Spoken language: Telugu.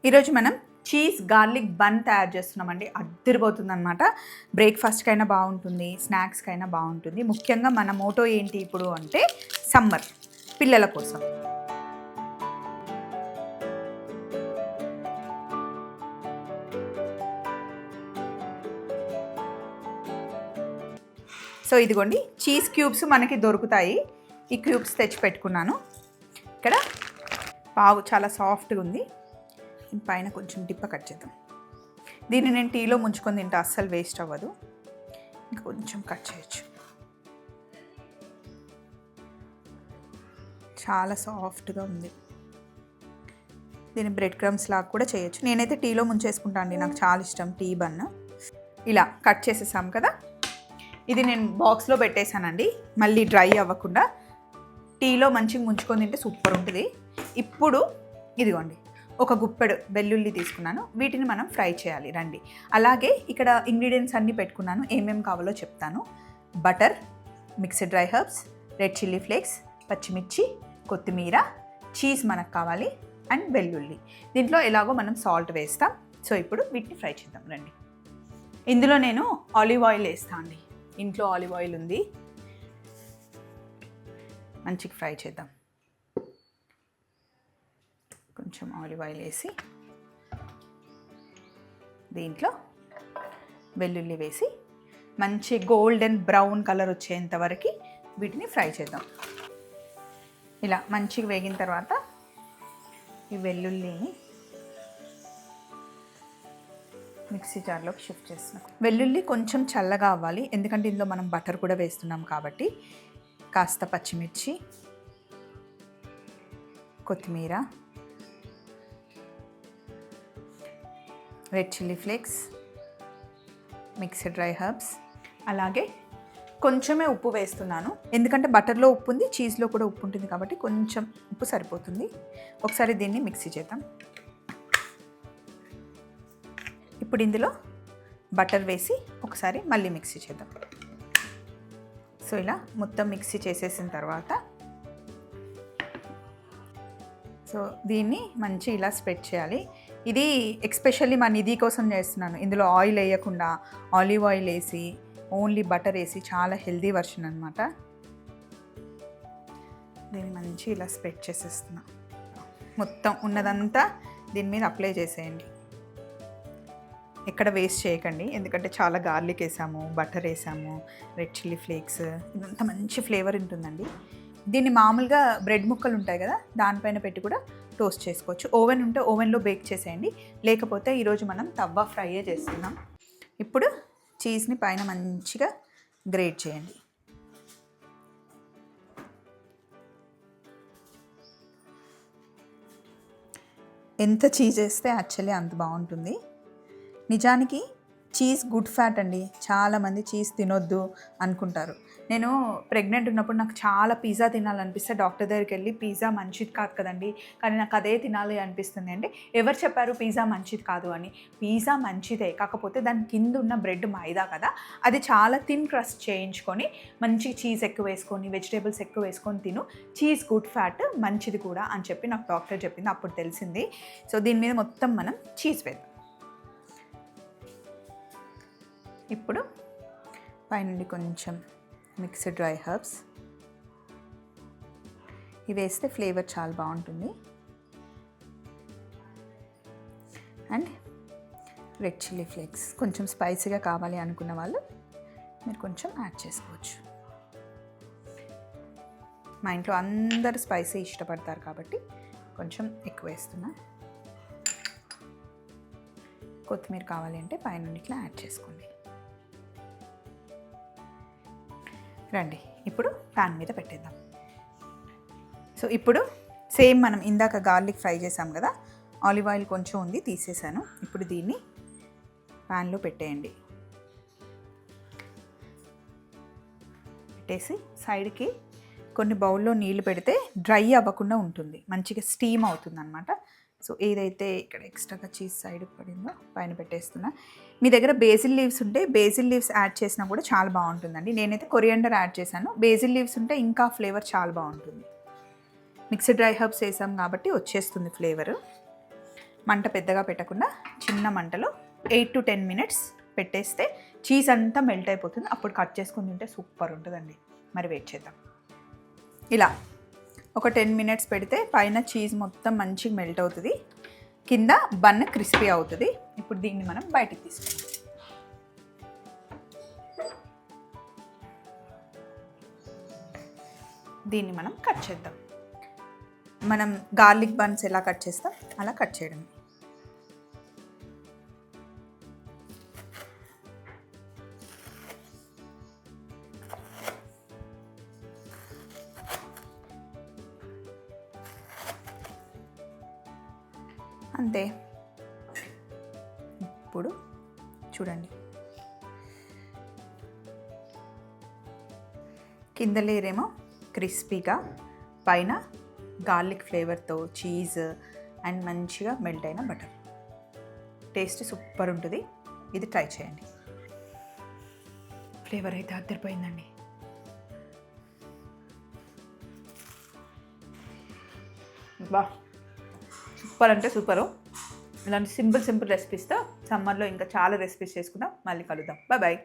ఈరోజు మనం చీజ్ గార్లిక్ బన్ తయారు చేస్తున్నామండి. అద్దిరిపోతుందనమాట. బ్రేక్‌ఫాస్ట్‌కైనా బావుంటుంది, స్నాక్స్‌కైనా బావుంటుంది. ముఖ్యంగా మన మోటో ఏంటి ఇప్పుడు అంటే సమ్మర్ పిల్లల కోసం. సో ఇదిగోండి చీజ్ క్యూబ్స్ మనకి దొరుకుతాయి. ఈ క్యూబ్స్ తెచ్చి పెట్టుకున్నాను. ఇక్కడ పావు చాలా సాఫ్ట్‌గా ఉంది. పైన కొంచెం డిప్ప కట్ చేద్దాం. దీన్ని నేను టీలో ముంచుకొని తింటే అస్సలు వేస్ట్ అవ్వదు. ఇంకా కొంచెం కట్ చేయొచ్చు. చాలా సాఫ్ట్గా ఉంది. దీన్ని బ్రెడ్ క్రమ్స్ లాగా కూడా చేయొచ్చు. నేనైతే టీలో ముంచేసుకుంటాను అండి, నాకు చాలా ఇష్టం టీ బన్. ఇలా కట్ చేసేసాం కదా. ఇది నేను బాక్స్లో పెట్టేశానండి, మళ్ళీ డ్రై అవ్వకుండా. టీలో మంచిగా ముంచుకొని తింటే సూపర్ ఉంటుంది. ఇప్పుడు ఇదిగోండి ఒక గుప్పెడు వెల్లుల్లి తీసుకున్నాను. వీటిని మనం ఫ్రై చేయాలి రండి. అలాగే ఇక్కడ ఇంగ్రీడియంట్స్ అన్నీ పెట్టుకున్నాను, ఏమేమి కావాలో చెప్తాను. Butter, mixed dry herbs, red chilli flakes, పచ్చిమిర్చి, కొత్తిమీర, చీజ్ మనకు కావాలి, అండ్ వెల్లుల్లి. దీంట్లో ఎలాగో మనం సాల్ట్ వేస్తాం. సో ఇప్పుడు వీటిని ఫ్రై చేద్దాం రండి. ఇందులో నేను ఆలివ్ ఆయిల్ వేస్తాను అండి. ఇంట్లో ఆలివ్ ఆయిల్ ఉంది. మంచిగా ఫ్రై చేద్దాం. కొంచెం ఆలివ్ ఆయిల్ వేసి దీంట్లో వెల్లుల్లి వేసి మంచి గోల్డెన్ బ్రౌన్ కలర్ వచ్చేంత వరకు వీటిని ఫ్రై చేద్దాం. ఇలా మంచిగా వేగిన తర్వాత ఈ వెల్లుల్లిని మిక్సీ జార్లోకి షిఫ్ట్ చేస్తున్నాం. వెల్లుల్లి కొంచెం చల్లగా అవ్వాలి, ఎందుకంటే ఇందులో మనం బటర్ కూడా వేస్తున్నాం కాబట్టి. కాస్త పచ్చిమిర్చి, కొత్తిమీర, red chilli flakes, mixed dry herbs, అలాగే కొంచెమే ఉప్పు వేస్తున్నాను, ఎందుకంటే బటర్లో ఉప్పు ఉంది, చీజ్లో కూడా ఉప్పు ఉంటుంది కాబట్టి కొంచెం ఉప్పు సరిపోతుంది. ఒకసారి దీన్ని మిక్సీ చేద్దాం. ఇప్పుడు ఇందులో బటర్ వేసి ఒకసారి మళ్ళీ మిక్సీ చేద్దాం. సో ఇలా మొత్తం మిక్సీ చేసేసిన తర్వాత సో దీన్ని మంచి ఇలా స్ప్రెడ్ చేయాలి. ఇది ఎక్స్పెషల్లీ మా నిధి కోసం చేస్తున్నాను. ఇందులో ఆయిల్ వేయకుండా ఆలివ్ ఆయిల్ వేసి ఓన్లీ బటర్ వేసి చాలా హెల్దీ వర్షన్ అనమాట. దీన్ని మంచి ఇలా స్ప్రెడ్ చేసేస్తున్నా. మొత్తం ఉన్నదంతా దీని మీద అప్లై చేసేయండి. ఎక్కడ వేస్ట్ చేయకండి, ఎందుకంటే చాలా గార్లిక్ వేసాము, బటర్ వేసాము, రెడ్ చిల్లీ ఫ్లేక్స్, ఇదంతా మంచి ఫ్లేవర్ ఉంటుందండి. దీన్ని మామూలుగా బ్రెడ్ ముక్కలు ఉంటాయి కదా, దానిపైన పెట్టి కూడా టోస్ట్ చేసుకోవచ్చు. ఓవెన్ ఉంటే ఓవెన్లో బేక్ చేసేయండి, లేకపోతే ఈరోజు మనం తవ్వ ఫ్రైయే చేస్తున్నాం. ఇప్పుడు చీజ్ని పైన మంచిగా గ్రేట్ చేయండి. ఎంత చీజ్ వేస్తే యాక్చువల్లీ అంత బాగుంటుంది. నిజానికి చీజ్ గుడ్ ఫ్యాట్ అండి. చాలామంది చీజ్ తినొద్దు అనుకుంటారు. నేను ప్రెగ్నెంట్ ఉన్నప్పుడు నాకు చాలా పిజ్జా తినాలనిపిస్తే డాక్టర్ దగ్గరికి వెళ్ళి పిజ్జా మంచిది కాదు కదండి, కానీ నాకు అదే తినాలి అనిపిస్తుంది అంటే, ఎవరు చెప్పారు పిజ్జా మంచిది కాదు అని? పిజ్జా మంచిదే, కాకపోతే దాని కింద ఉన్న బ్రెడ్ మైదా కదా, అది చాలా థిన్ క్రస్ట్ చేయించుకొని మంచి చీజ్ ఎక్కువ వేసుకొని వెజిటేబుల్స్ ఎక్కువ వేసుకొని తిను, చీజ్ గుడ్ ఫ్యాట్, మంచిది కూడా అని చెప్పి నాకు డాక్టర్ చెప్పింది, అప్పుడు తెలిసింది. సో దీని మీద మొత్తం మనం చీజ్ వేద్దాం. ఇప్పుడు పైనుండి కొంచెం మిక్స్డ్ డ్రై హర్బ్స్ ఇవి వేస్తే ఫ్లేవర్ చాలా బాగుంటుంది. అండ్ రెడ్ చిల్లీ ఫ్లేక్స్, కొంచెం స్పైసీగా కావాలి అనుకున్న వాళ్ళు మీరు కొంచెం యాడ్ చేసుకోవచ్చు. మా ఇంట్లో అందరు స్పైసీ ఇష్టపడతారు కాబట్టి కొంచెం ఎక్కువ వేస్తున్నా. కొత్తిమీర కావాలి అంటే పైనుండి ఇట్లా యాడ్ చేసుకోండి. రండి ఇప్పుడు ప్యాన్ మీద పెట్టేద్దాం. సో ఇప్పుడు సేమ్ మనం ఇందాక గార్లిక్ ఫ్రై చేసాం కదా, ఆలివ్ ఆయిల్ కొంచెం ఉంది తీసేసాను. ఇప్పుడు దీన్ని ప్యాన్లో పెట్టేయండి. పెట్టేసి సైడ్కి కొన్ని బౌల్లో నీళ్ళు పెడితే డ్రై అవ్వకుండా ఉంటుంది, మంచిగా స్టీమ్ అవుతుంది అనమాట. సో ఏదైతే ఇక్కడ ఎక్స్ట్రాగా చీజ్ సైడ్కి పడిందో పైన పెట్టేస్తున్నా. మీ దగ్గర బేసిల్ లీవ్స్ ఉంటే బేసిల్ లీవ్స్ యాడ్ చేసినా కూడా చాలా బాగుంటుందండి. నేనైతే కొరియాండర్ యాడ్ చేశాను, బేసిల్ లీవ్స్ ఉంటే ఇంకా ఫ్లేవర్ చాలా బాగుంటుంది. మిక్స్డ్ డ్రై హర్బ్స్ వేసాం కాబట్టి వచ్చేస్తుంది ఫ్లేవరు. మంట పెద్దగా పెట్టకుండా చిన్న మంటలో 8 to 10 minutes పెట్టేస్తే చీజ్ అంతా మెల్ట్ అయిపోతుంది. అప్పుడు కట్ చేసుకుని తింటే సూపర్ ఉంటుందండి. మరి వెయిట్ చేద్దాం. ఇలా ఒక 10 minutes పెడితే పైన చీజ్ మొత్తం మంచిగా మెల్ట్ అవుతుంది, కింద బన్ క్రిస్పీ అవుతుంది. ఇప్పుడు దీన్ని మనం బయటికి తీసుకుందాం. దీన్ని మనం కట్ చేద్దాం. మనం గార్లిక్ బన్స్ ఎలా కట్ చేస్తాం అలా కట్ చేయడం. అంతే. ఇప్పుడు చూడండి, కింద లేరేమో క్రిస్పీగా, పైన గార్లిక్ ఫ్లేవర్తో చీజ్ అండ్ మంచిగా మెల్ట్ అయిన బటర్. టేస్ట్ సూపర్ ఉంటుంది. ఇది ట్రై చేయండి. ఫ్లేవర్ అయితే అద్దరిపోయిందండి. బా, సూపర్ అంటే సూపరు. ఇలాంటి సింపుల్ రెసిపీస్తో సమ్మర్లో ఇంకా చాలా రెసిపీస్ చేసుకుందాం. మళ్ళీ కలుద్దాం. బాయ్.